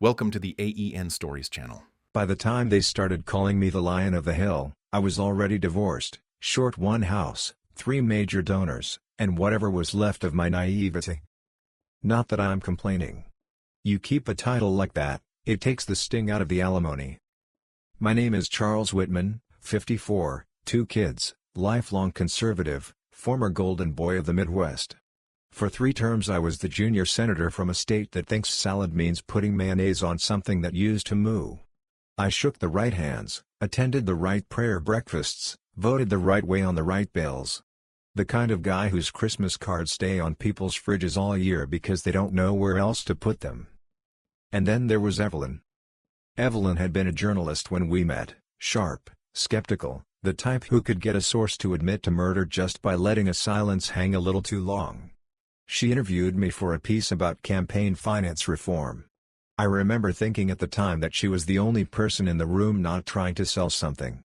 Welcome to the AEN Stories channel. By the time they started calling me the Lion of the Hill, I was already divorced, short one house, 3 major donors, and whatever was left of my naivety. Not that I'm complaining. You keep a title like that, it takes the sting out of the alimony. My name is Charles Whitman, 54, 2 kids, lifelong conservative, former golden boy of the Midwest. For 3 terms I was the junior senator from a state that thinks salad means putting mayonnaise on something that used to moo. I shook the right hands, attended the right prayer breakfasts, voted the right way on the right bills. The kind of guy whose Christmas cards stay on people's fridges all year because they don't know where else to put them. And then there was Evelyn. Evelyn had been a journalist when we met, sharp, skeptical, the type who could get a source to admit to murder just by letting a silence hang a little too long. She interviewed me for a piece about campaign finance reform. I remember thinking at the time that she was the only person in the room not trying to sell something.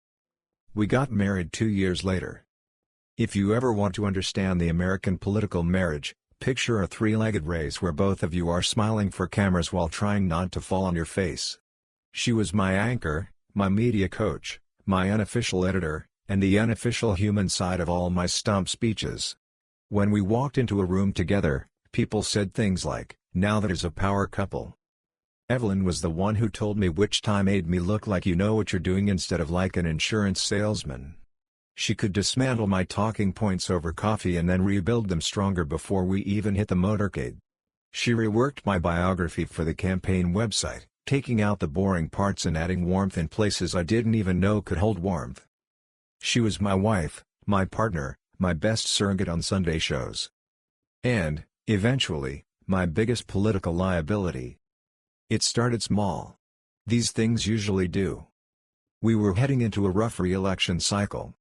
We got married 2 years later. If you ever want to understand the American political marriage, picture a 3-legged race where both of you are smiling for cameras while trying not to fall on your face. She was my anchor, my media coach, my unofficial editor, and the unofficial human side of all my stump speeches. When we walked into a room together, people said things like, "Now that is a power couple." Evelyn was the one who told me which tie made me look like you know what you're doing instead of like an insurance salesman. She could dismantle my talking points over coffee and then rebuild them stronger before we even hit the motorcade. She reworked my biography for the campaign website, taking out the boring parts and adding warmth in places I didn't even know could hold warmth. She was my wife, my partner, my best surrogate on Sunday shows. And, eventually, my biggest political liability. It started small. These things usually do. We were heading into a rough re-election cycle.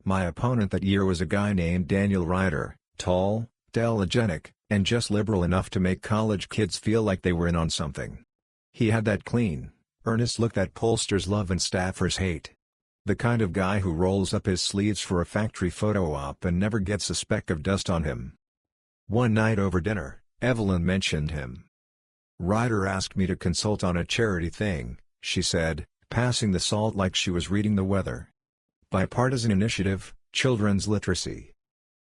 My opponent that year was a guy named Daniel Ryder, tall, telegenic, and just liberal enough to make college kids feel like they were in on something. He had that clean, earnest look that pollsters love and staffers hate. The kind of guy who rolls up his sleeves for a factory photo op and never gets a speck of dust on him. One night over dinner, Evelyn mentioned him. "Ryder asked me to consult on a charity thing," she said, passing the salt like she was reading the weather. "Bipartisan initiative, children's literacy.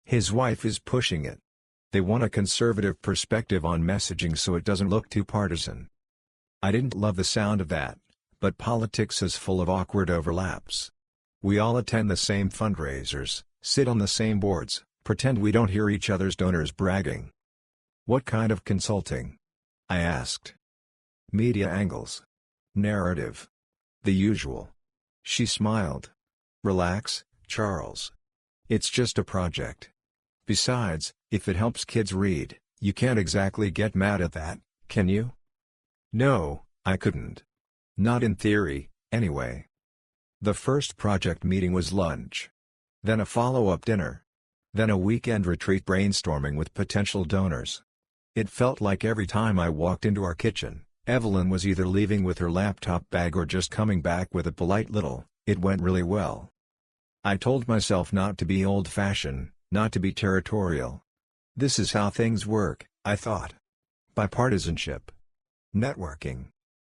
His wife is pushing it. They want a conservative perspective on messaging so it doesn't look too partisan." I didn't love the sound of that, but politics is full of awkward overlaps. We all attend the same fundraisers, sit on the same boards, pretend we don't hear each other's donors bragging. "What kind of consulting?" I asked. "Media angles. Narrative. The usual." She smiled. "Relax, Charles. It's just a project. Besides, if it helps kids read, you can't exactly get mad at that, can you?" No, I couldn't. Not in theory, anyway. The first project meeting was lunch. Then a follow-up dinner. Then a weekend retreat brainstorming with potential donors. It felt like every time I walked into our kitchen, Evelyn was either leaving with her laptop bag or just coming back with a polite little, "It went really well." I told myself not to be old-fashioned, not to be territorial. This is how things work, I thought. Bipartisanship. Networking.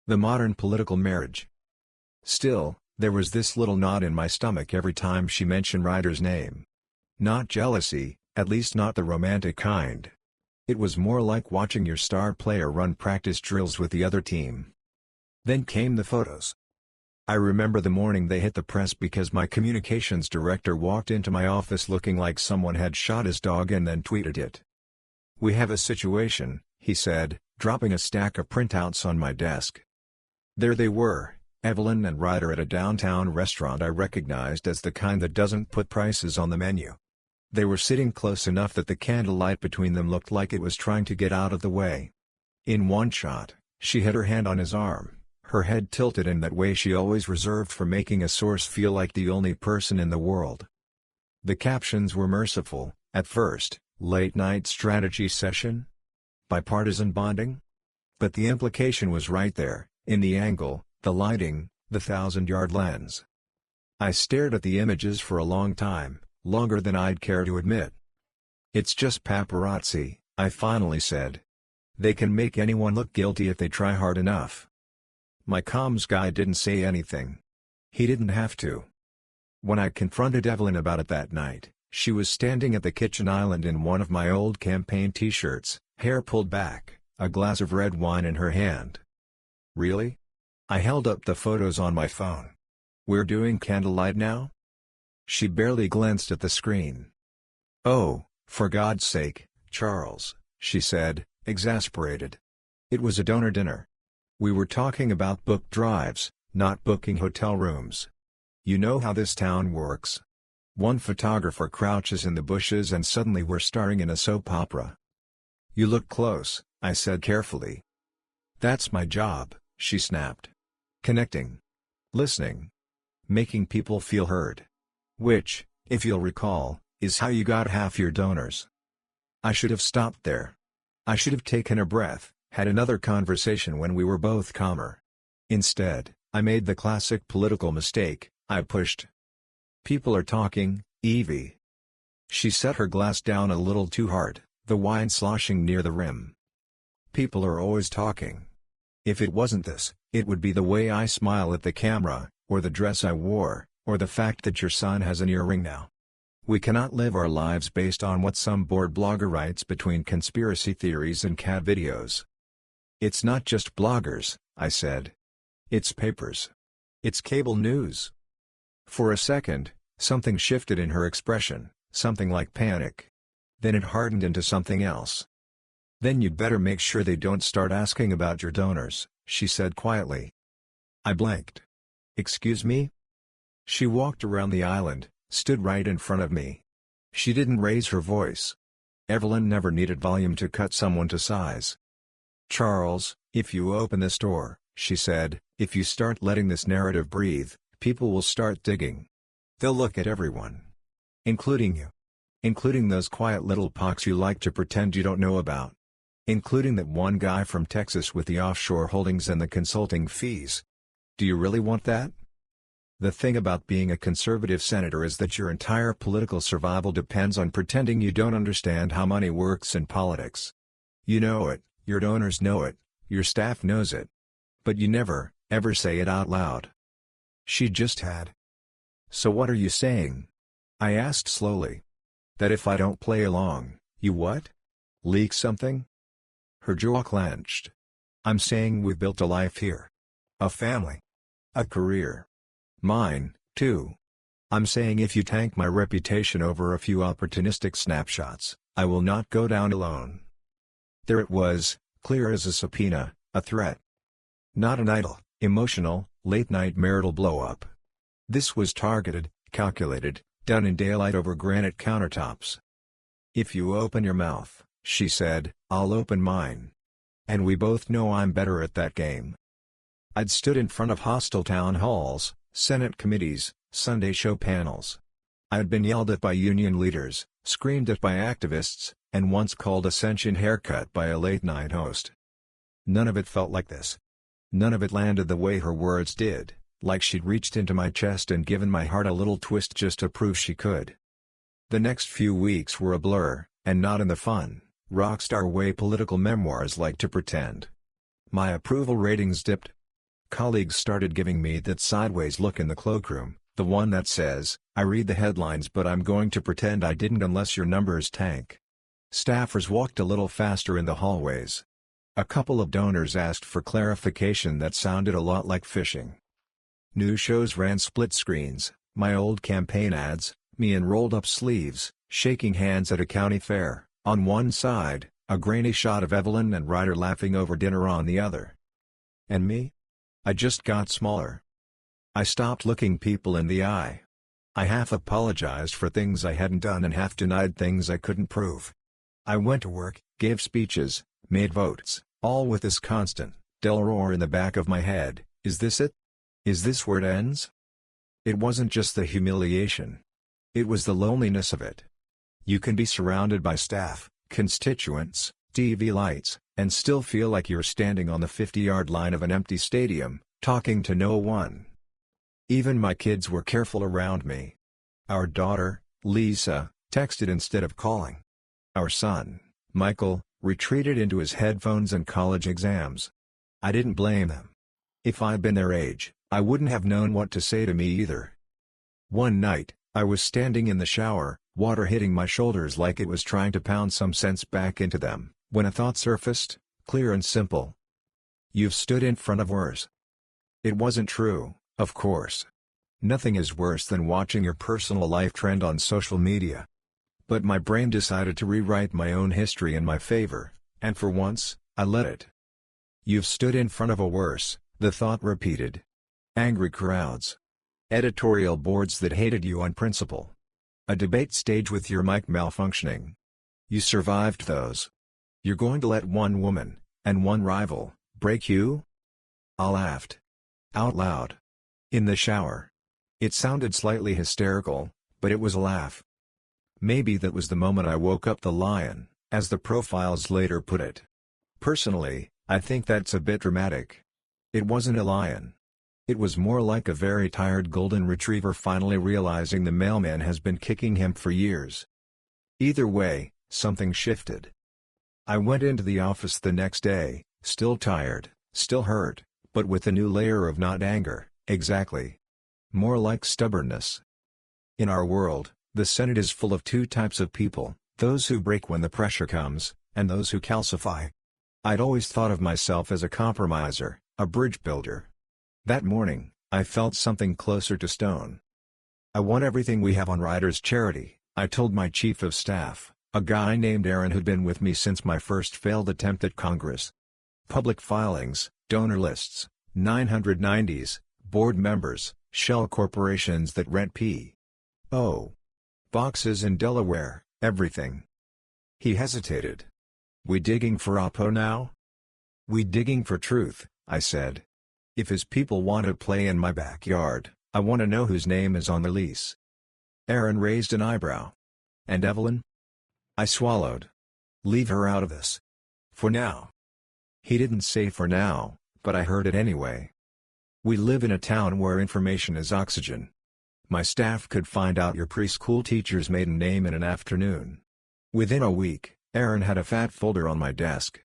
The modern political marriage. Still, there was this little knot in my stomach every time she mentioned Ryder's name. Not jealousy, at least not the romantic kind. It was more like watching your star player run practice drills with the other team. Then came the photos. I remember the morning they hit the press because my communications director walked into my office looking like someone had shot his dog and then tweeted it. "We have a situation," he said, dropping a stack of printouts on my desk. There they were, Evelyn and Ryder at a downtown restaurant I recognized as the kind that doesn't put prices on the menu. They were sitting close enough that the candlelight between them looked like it was trying to get out of the way. In one shot, she had her hand on his arm, her head tilted in that way she always reserved for making a source feel like the only person in the world. The captions were merciful, at first, "Late-night strategy session? Bipartisan bonding?" But the implication was right there, in the angle, the lighting, the 1,000-yard lens. I stared at the images for a long time, longer than I'd care to admit. "It's just paparazzi," I finally said. "They can make anyone look guilty if they try hard enough. My comms guy didn't say anything. He didn't have to. When I confronted Evelyn about it that night, she was standing at the kitchen island in one of my old campaign t-shirts, hair pulled back, a glass of red wine in her hand. Really? I held up the photos on my phone. We're doing candlelight now? She barely glanced at the screen. Oh, for God's sake, Charles, she said, exasperated. It was a donor dinner. We were talking about book drives, not booking hotel rooms. You know how this town works. One photographer crouches in the bushes and suddenly we're starring in a soap opera. You look close, I said carefully. That's my job, she snapped. Connecting. Listening. Making people feel heard. Which, if you'll recall, is how you got half your donors. I should have stopped there. I should have taken a breath, had another conversation when we were both calmer. Instead, I made the classic political mistake, I pushed. People are talking, Evie. She set her glass down a little too hard, the wine sloshing near the rim. People are always talking. If it wasn't this, it would be the way I smile at the camera, or the dress I wore, or the fact that your son has an earring now. We cannot live our lives based on what some bored blogger writes between conspiracy theories and cat videos. It's not just bloggers, I said. It's papers. It's cable news. For a second, something shifted in her expression, something like panic. Then it hardened into something else. Then you'd better make sure they don't start asking about your donors, she said quietly. I blanked. Excuse me? She walked around the island, stood right in front of me. She didn't raise her voice. Evelyn never needed volume to cut someone to size. Charles, if you open this door, she said, if you start letting this narrative breathe, people will start digging. They'll look at everyone. Including you. Including those quiet little pox you like to pretend you don't know about. Including that one guy from Texas with the offshore holdings and the consulting fees. Do you really want that? The thing about being a conservative senator is that your entire political survival depends on pretending you don't understand how money works in politics. You know it, your donors know it, your staff knows it. But you never, ever say it out loud. She just had. So what are you saying? I asked slowly. That if I don't play along, you what? Leak something? Her jaw clenched. I'm saying we've built a life here. A family. A career. Mine, too. I'm saying if you tank my reputation over a few opportunistic snapshots, I will not go down alone. There it was, clear as a subpoena, a threat. Not an idle, emotional, late-night marital blow-up. This was targeted, calculated, done in daylight over granite countertops. If you open your mouth, she said, I'll open mine. And we both know I'm better at that game. I'd stood in front of hostile town halls, Senate committees, Sunday show panels. I'd been yelled at by union leaders, screamed at by activists, and once called a sentient haircut by a late-night host. None of it felt like this. None of it landed the way her words did, like she'd reached into my chest and given my heart a little twist just to prove she could. The next few weeks were a blur, and not in the fun, rockstar way political memoirs like to pretend. My approval ratings dipped. Colleagues started giving me that sideways look in the cloakroom, the one that says, I read the headlines but I'm going to pretend I didn't unless your numbers tank. Staffers walked a little faster in the hallways. A couple of donors asked for clarification that sounded a lot like phishing. News shows ran split screens, my old campaign ads, me in rolled-up sleeves, shaking hands at a county fair, on one side, a grainy shot of Evelyn and Ryder laughing over dinner on the other. And me? I just got smaller. I stopped looking people in the eye. I half apologized for things I hadn't done and half denied things I couldn't prove. I went to work, gave speeches, made votes, all with this constant, dull roar in the back of my head, is this it? Is this where it ends? It wasn't just the humiliation. It was the loneliness of it. You can be surrounded by staff, constituents, TV lights, and still feel like you're standing on the 50-yard line of an empty stadium, talking to no one. Even my kids were careful around me. Our daughter, Lisa, texted instead of calling. Our son, Michael, retreated into his headphones and college exams. I didn't blame them. If I'd been their age, I wouldn't have known what to say to me either. One night, I was standing in the shower, water hitting my shoulders like it was trying to pound some sense back into them, when a thought surfaced, clear and simple. You've stood in front of worse. It wasn't true, of course. Nothing is worse than watching your personal life trend on social media. But my brain decided to rewrite my own history in my favor, and for once, I let it. You've stood in front of a worse, the thought repeated. Angry crowds. Editorial boards that hated you on principle. A debate stage with your mic malfunctioning. You survived those. You're going to let one woman, and one rival, break you? I laughed. Out loud. In the shower. It sounded slightly hysterical, but it was a laugh. Maybe that was the moment I woke up the lion, as the profiles later put it. Personally, I think that's a bit dramatic. It wasn't a lion. It was more like a very tired golden retriever finally realizing the mailman has been kicking him for years. Either way, something shifted. I went into the office the next day, still tired, still hurt, but with a new layer of not anger, exactly. More like stubbornness. In our world, the Senate is full of two types of people, those who break when the pressure comes, and those who calcify. I'd always thought of myself as a compromiser, a bridge builder. That morning, I felt something closer to stone. I want everything we have on Riders Charity, I told my chief of staff, a guy named Aaron who'd been with me since my first failed attempt at Congress. Public filings, donor lists, 990s, board members, shell corporations that rent P.O. boxes in Delaware, everything. He hesitated. We digging for Oppo now? We digging for truth, I said. If his people want to play in my backyard, I want to know whose name is on the lease. Aaron raised an eyebrow. And Evelyn? I swallowed. Leave her out of this. For now. He didn't say for now, but I heard it anyway. We live in a town where information is oxygen. My staff could find out your preschool teacher's maiden name in an afternoon. Within a week, Aaron had a fat folder on my desk.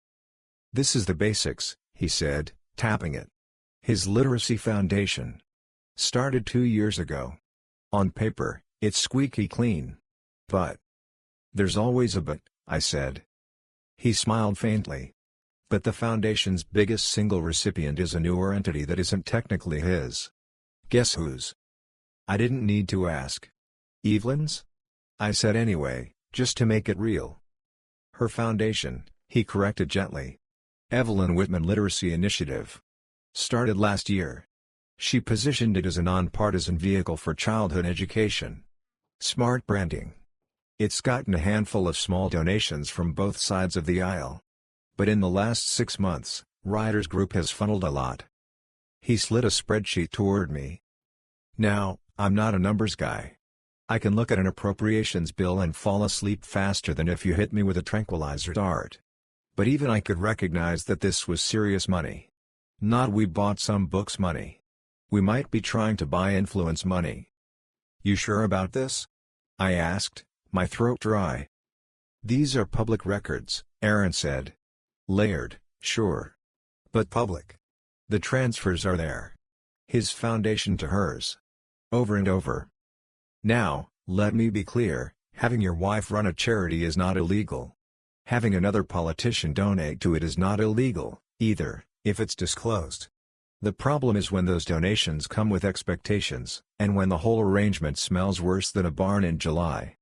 This is the basics, he said, tapping it. His literacy foundation. Started 2 years ago. On paper, it's squeaky clean. But. There's always a but, I said. He smiled faintly. But the foundation's biggest single recipient is a newer entity that isn't technically his. Guess whose? I didn't need to ask. Evelyn's? I said anyway, just to make it real. Her foundation, he corrected gently. Evelyn Whitman Literacy Initiative. Started last year. She positioned it as a nonpartisan vehicle for childhood education. Smart branding. It's gotten a handful of small donations from both sides of the aisle. But in the last 6 months, Riders Group has funneled a lot. He slid a spreadsheet toward me. Now, I'm not a numbers guy. I can look at an appropriations bill and fall asleep faster than if you hit me with a tranquilizer dart. But even I could recognize that this was serious money. Not we bought some books money. We might be trying to buy influence money. You sure about this? I asked, my throat dry. These are public records, Aaron said. Layered, sure. But public. The transfers are there. His foundation to hers. Over and over. Now, let me be clear, having your wife run a charity is not illegal. Having another politician donate to it is not illegal, either, if it's disclosed. The problem is when those donations come with expectations, and when the whole arrangement smells worse than a barn in July.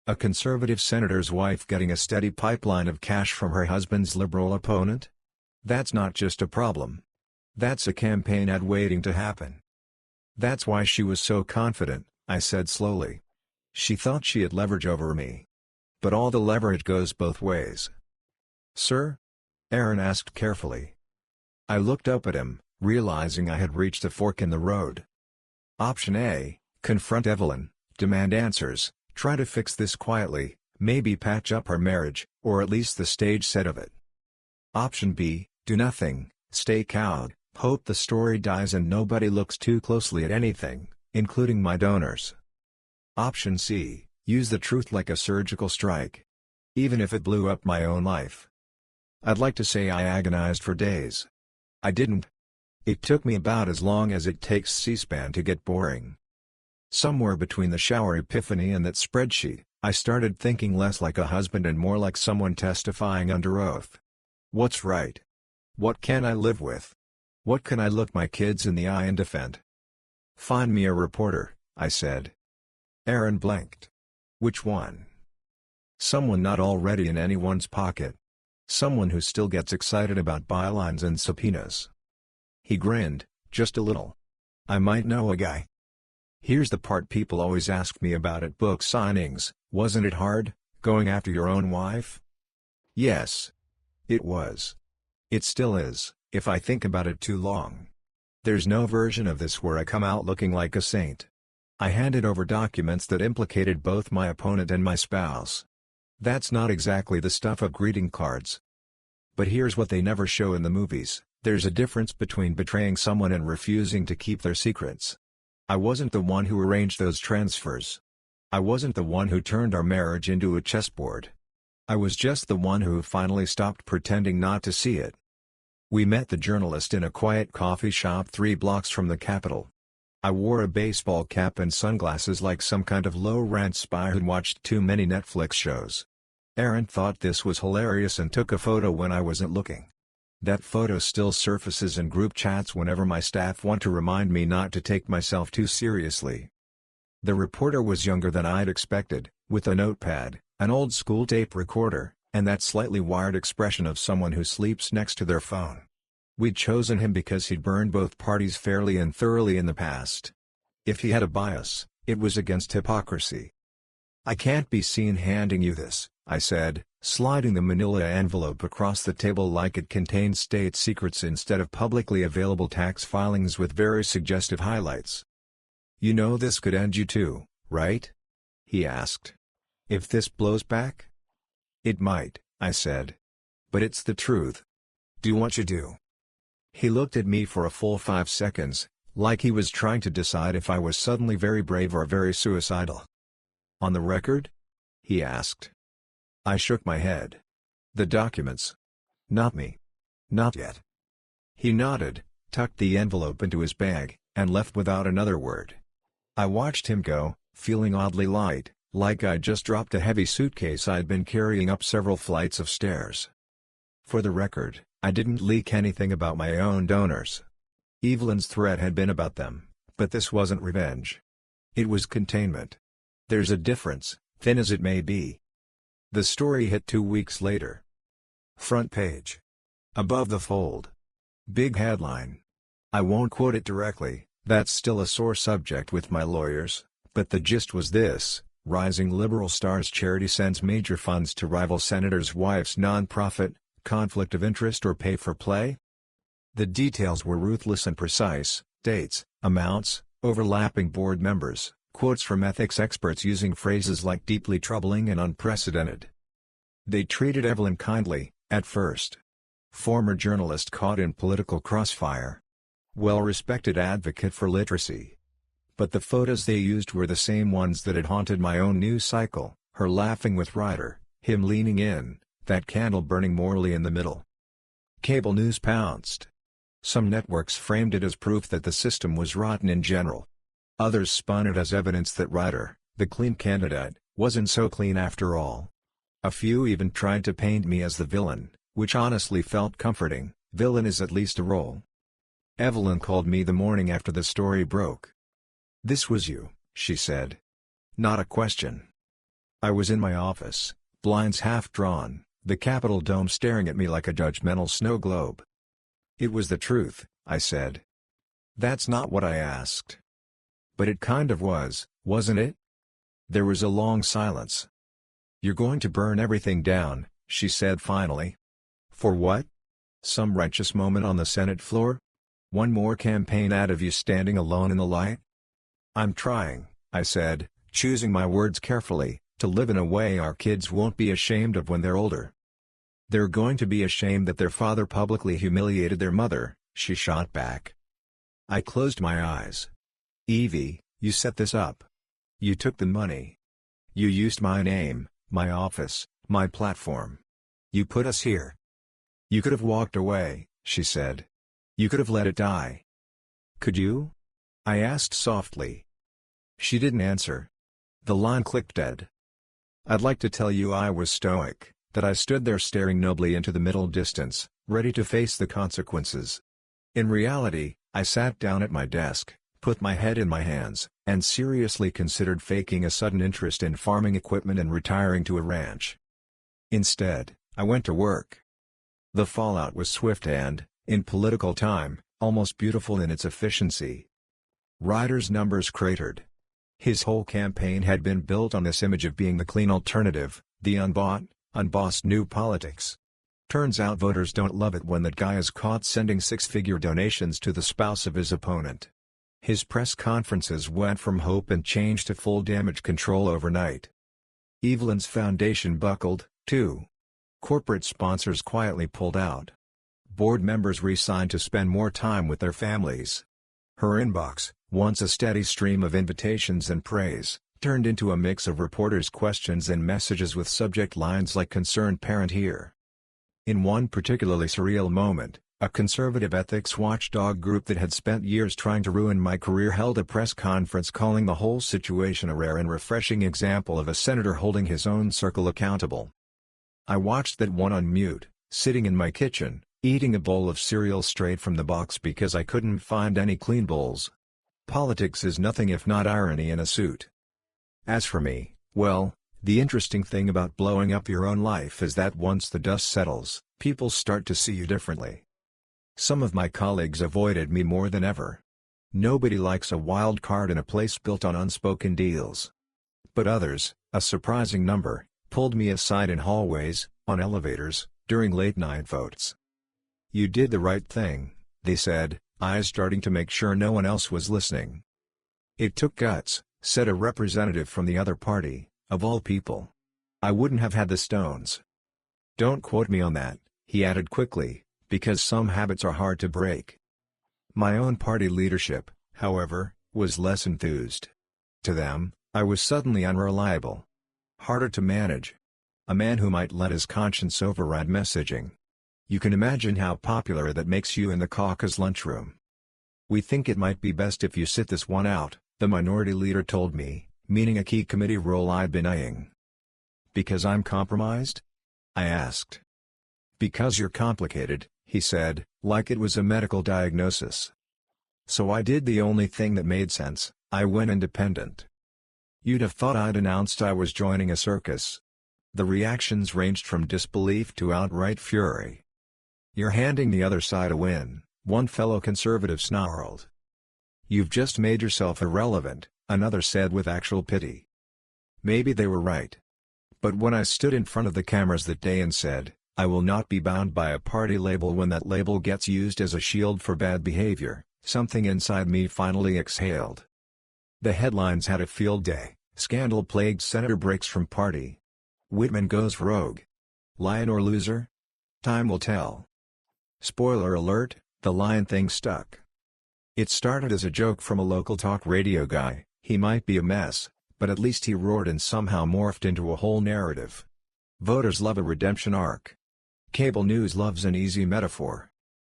A conservative senator's wife getting a steady pipeline of cash from her husband's liberal opponent? That's not just a problem. That's a campaign ad waiting to happen. That's why she was so confident, I said slowly. She thought she had leverage over me. But all the leverage goes both ways. Sir? Aaron asked carefully. I looked up at him, realizing I had reached a fork in the road. Option A, confront Evelyn, demand answers, try to fix this quietly, maybe patch up her marriage, or at least the stage set of it. Option B, do nothing, stay cowed, hope the story dies and nobody looks too closely at anything, including my donors. Option C, use the truth like a surgical strike. Even if it blew up my own life. I'd like to say I agonized for days. I didn't. It took me about as long as it takes C-SPAN to get boring. Somewhere between the shower epiphany and that spreadsheet, I started thinking less like a husband and more like someone testifying under oath. What's right? What can I live with? What can I look my kids in the eye and defend? Find me a reporter, I said. Aaron blinked. Which one? Someone not already in anyone's pocket. Someone who still gets excited about bylines and subpoenas. He grinned, just a little. I might know a guy. Here's the part people always ask me about at book signings: wasn't it hard, going after your own wife? Yes. It was. It still is, if I think about it too long. There's no version of this where I come out looking like a saint. I handed over documents that implicated both my opponent and my spouse. That's not exactly the stuff of greeting cards. But here's what they never show in the movies: there's a difference between betraying someone and refusing to keep their secrets. I wasn't the one who arranged those transfers. I wasn't the one who turned our marriage into a chessboard. I was just the one who finally stopped pretending not to see it. We met the journalist in a quiet coffee shop 3 blocks from the Capitol. I wore a baseball cap and sunglasses like some kind of low-rent spy who'd watched too many Netflix shows. Aaron thought this was hilarious and took a photo when I wasn't looking. That photo still surfaces in group chats whenever my staff want to remind me not to take myself too seriously. The reporter was younger than I'd expected, with a notepad, an old-school tape recorder, and that slightly wired expression of someone who sleeps next to their phone. We'd chosen him because he'd burned both parties fairly and thoroughly in the past. If he had a bias, it was against hypocrisy. "I can't be seen handing you this," I said, sliding the manila envelope across the table like it contained state secrets instead of publicly available tax filings with very suggestive highlights. "You know this could end you too, right?" he asked. "If this blows back?" "It might," I said. "But it's the truth. Do what you do." He looked at me for a full 5 seconds, like he was trying to decide if I was suddenly very brave or very suicidal. "On the record?" he asked. I shook my head. "The documents. Not me. Not yet." He nodded, tucked the envelope into his bag, and left without another word. I watched him go, feeling oddly light, like I'd just dropped a heavy suitcase I'd been carrying up several flights of stairs. For the record, I didn't leak anything about my own donors. Evelyn's threat had been about them, but this wasn't revenge. It was containment. There's a difference, thin as it may be. The story hit 2 weeks later. Front page. Above the fold. Big headline. I won't quote it directly, that's still a sore subject with my lawyers, but the gist was this: rising liberal stars charity sends major funds to rival senator's wife's nonprofit, conflict of interest or pay for play? The details were ruthless and precise: dates, amounts, overlapping board members, quotes from ethics experts using phrases like deeply troubling and unprecedented. They treated Evelyn kindly, at first. Former journalist caught in political crossfire. Well-respected advocate for literacy. But the photos they used were the same ones that had haunted my own news cycle: her laughing with Ryder, him leaning in, that candle burning morally in the middle. Cable news pounced. Some networks framed it as proof that the system was rotten in general. Others spun it as evidence that Ryder, the clean candidate, wasn't so clean after all. A few even tried to paint me as the villain, which honestly felt comforting. Villain is at least a role. Evelyn called me the morning after the story broke. "This was you," she said. Not a question. I was in my office, blinds half drawn, the Capitol dome staring at me like a judgmental snow globe. "It was the truth," I said. "That's not what I asked." "But it kind of was, wasn't it?" There was a long silence. "You're going to burn everything down," she said finally. "For what? Some righteous moment on the Senate floor? One more campaign ad of you standing alone in the light?" "I'm trying," I said, choosing my words carefully, "to live in a way our kids won't be ashamed of when they're older." "They're going to be ashamed that their father publicly humiliated their mother," she shot back. I closed my eyes. "Evie, you set this up. You took the money. You used my name, my office, my platform. You put us here. You could have walked away," she said. You could have let it die. Could you? I asked softly. She didn't answer. The line clicked dead. I'd like to tell you I was stoic, that I stood there staring nobly into the middle distance, ready to face the consequences. In reality, I sat down at my desk, put my head in my hands, and seriously considered faking a sudden interest in farming equipment and retiring to a ranch. Instead, I went to work. The fallout was swift and, in political time, almost beautiful in its efficiency. Ryder's numbers cratered. His whole campaign had been built on this image of being the clean alternative, the unbought, unbossed new politics. Turns out voters don't love it when that guy is caught sending six-figure donations to the spouse of his opponent. His press conferences went from hope and change to full damage control overnight. Evelyn's foundation buckled, too. Corporate sponsors quietly pulled out. Board members resigned to spend more time with their families. Her inbox, once a steady stream of invitations and praise, turned into a mix of reporters' questions and messages with subject lines like "concerned parent here." In one particularly surreal moment, a conservative ethics watchdog group that had spent years trying to ruin my career held a press conference calling the whole situation a rare and refreshing example of a senator holding his own circle accountable. I watched that one on mute, sitting in my kitchen, eating a bowl of cereal straight from the box because I couldn't find any clean bowls. Politics is nothing if not irony in a suit. As for me, well, the interesting thing about blowing up your own life is that once the dust settles, people start to see you differently. Some of my colleagues avoided me more than ever. Nobody likes a wild card in a place built on unspoken deals. But others, a surprising number, pulled me aside in hallways, on elevators, during late-night votes. "You did the right thing," they said, eyes starting to make sure no one else was listening. "It took guts," said a representative from the other party, of all people. "I wouldn't have had the stones." "Don't quote me on that," he added quickly, "because some habits are hard to break." My own party leadership, however, was less enthused. To them, I was suddenly unreliable. Harder to manage. A man who might let his conscience override messaging. You can imagine how popular that makes you in the caucus lunchroom. "We think it might be best if you sit this one out," the minority leader told me, meaning a key committee role I'd been eyeing. "Because I'm compromised?" I asked. "Because you're complicated," he said, like it was a medical diagnosis. So I did the only thing that made sense, I went independent. You'd have thought I'd announced I was joining a circus. The reactions ranged from disbelief to outright fury. "You're handing the other side a win," one fellow conservative snarled. "You've just made yourself irrelevant," another said with actual pity. Maybe they were right. But when I stood in front of the cameras that day and said, "I will not be bound by a party label when that label gets used as a shield for bad behavior," something inside me finally exhaled. The headlines had a field day. Scandal-plagued senator breaks from party. Whitman goes rogue. Lion or loser? Time will tell. Spoiler alert, the lion thing stuck. It started as a joke from a local talk radio guy. He might be a mess, but at least he roared and somehow morphed into a whole narrative. Voters love a redemption arc. Cable news loves an easy metaphor.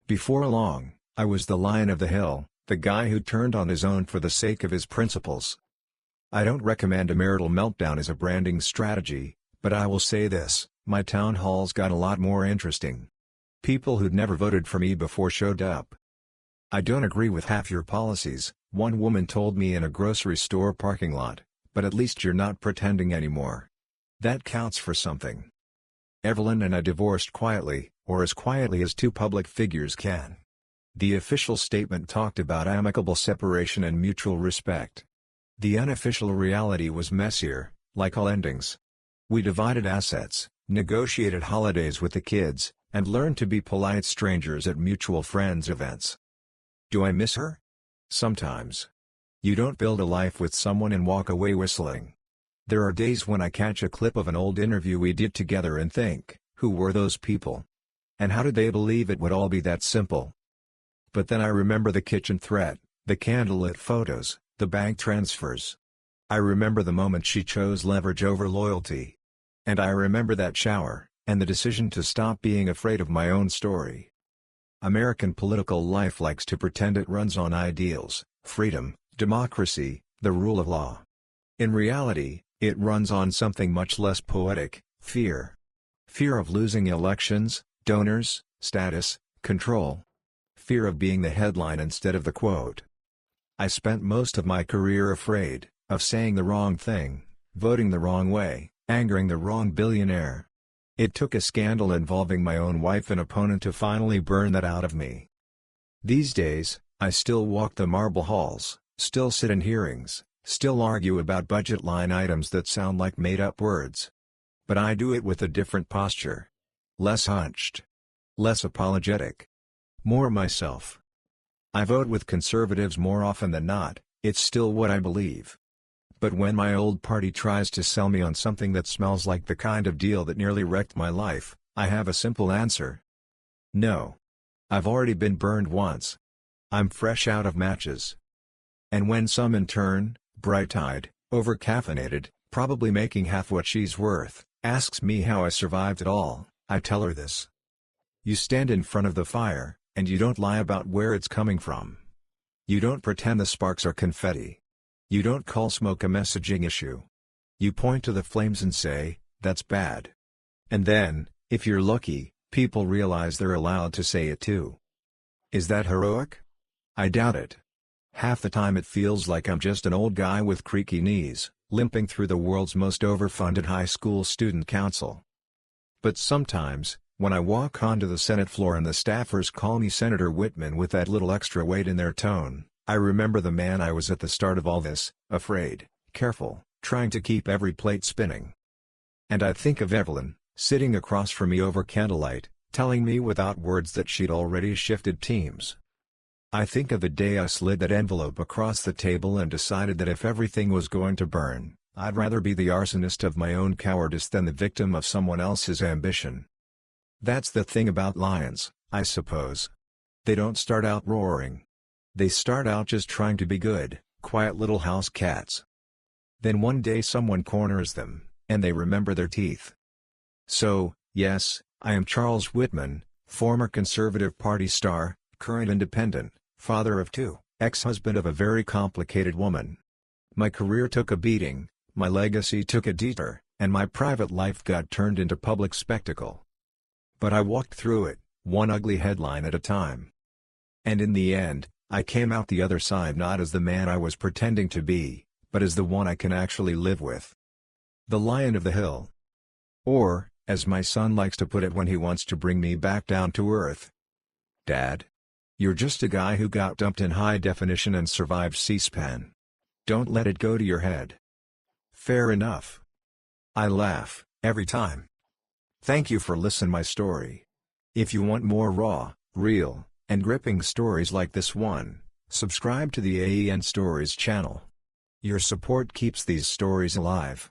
Before long, I was the lion of the hill, the guy who turned on his own for the sake of his principles. I don't recommend a marital meltdown as a branding strategy, but I will say this, my town halls got a lot more interesting. People who'd never voted for me before showed up. "I don't agree with half your policies," one woman told me in a grocery store parking lot, "but at least you're not pretending anymore. That counts for something." Evelyn and I divorced quietly, or as quietly as two public figures can. The official statement talked about amicable separation and mutual respect. The unofficial reality was messier, like all endings. We divided assets, negotiated holidays with the kids, and learned to be polite strangers at mutual friends' events. Do I miss her? Sometimes. You don't build a life with someone and walk away whistling. There are days when I catch a clip of an old interview we did together and think, who were those people? And how did they believe it would all be that simple? But then I remember the kitchen threat, the candlelit photos, the bank transfers. I remember the moment she chose leverage over loyalty. And I remember that shower, and the decision to stop being afraid of my own story. American political life likes to pretend it runs on ideals, freedom, democracy, the rule of law. In reality, it runs on something much less poetic: fear. Fear of losing elections, donors, status, control. Fear of being the headline instead of the quote. I spent most of my career afraid of saying the wrong thing, voting the wrong way, angering the wrong billionaire. It took a scandal involving my own wife and opponent to finally burn that out of me. These days, I still walk the marble halls, still sit in hearings, still argue about budget line items that sound like made-up words. But I do it with a different posture. Less hunched. Less apologetic. More myself. I vote with conservatives more often than not. It's still what I believe. But when my old party tries to sell me on something that smells like the kind of deal that nearly wrecked my life, I have a simple answer. No. I've already been burned once. I'm fresh out of matches. And when some intern, bright-eyed, over-caffeinated, probably making half what she's worth, asks me how I survived it all, I tell her this. You stand in front of the fire, and you don't lie about where it's coming from. You don't pretend the sparks are confetti. You don't call smoke a messaging issue. You point to the flames and say, "That's bad." And then, if you're lucky, people realize they're allowed to say it too. Is that heroic? I doubt it. Half the time it feels like I'm just an old guy with creaky knees, limping through the world's most overfunded high school student council. But sometimes, when I walk onto the Senate floor and the staffers call me Senator Whitman with that little extra weight in their tone, I remember the man I was at the start of all this, afraid, careful, trying to keep every plate spinning. And I think of Evelyn, sitting across from me over candlelight, telling me without words that she'd already shifted teams. I think of the day I slid that envelope across the table and decided that if everything was going to burn, I'd rather be the arsonist of my own cowardice than the victim of someone else's ambition. That's the thing about lions, I suppose. They don't start out roaring. They start out just trying to be good, quiet little house cats. Then one day someone corners them, and they remember their teeth. So, yes, I am Charles Whitman, former Conservative Party star, current independent, father of two, ex-husband of a very complicated woman. My career took a beating, my legacy took a detour, and my private life got turned into public spectacle. But I walked through it, one ugly headline at a time. And in the end, I came out the other side not as the man I was pretending to be, but as the one I can actually live with. The Lion of the Hill. Or, as my son likes to put it when he wants to bring me back down to earth. Dad? You're just a guy who got dumped in high definition and survived C-SPAN. Don't let it go to your head. Fair enough. I laugh, every time. Thank you for listening my story. If you want more raw, real, and gripping stories like this one, subscribe to the AEN Stories channel. Your support keeps these stories alive.